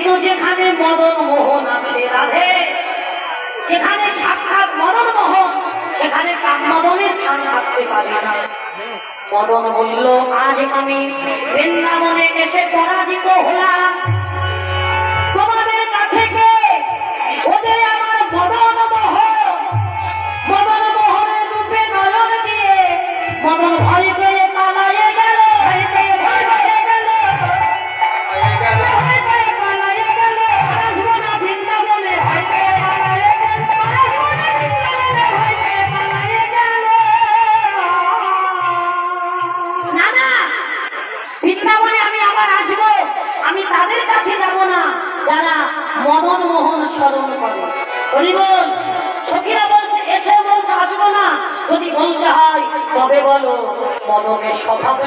কিন্তু যেখানে মদন মোহন আছে রাধে, যেখানে সাক্ষাৎ মদন মোহন, সেখানে কামমদনের স্থান থাকতে পারে না। মদন বলল, আজ আমি বৃন্দাবনে এসে পরাজিত হলাম, তোমাদের কাছে কে ওদের আমার মদন মোহনের রূপে নয়ন দিয়ে মদন ভয় পেয়ে পালায়ে গেল, ভয় পেয়ে গেল, আসবো না বৃন্দাবনে, ভয় পেয়ে পালায়ে গেল, আসবো না বৃন্দাবনে, ভয় পেয়ে পালায়ে গেল। না না, বৃন্দাবনে আমি আবার আসবো, আমি তাদের কাছে যাব না যারা মদন মোহন স্মরণ করে। হরি বল। সখীরা বলছে, এসে বলছে আসবো না, যদি বলতে হয় তবে বলো মদনের স্বভাব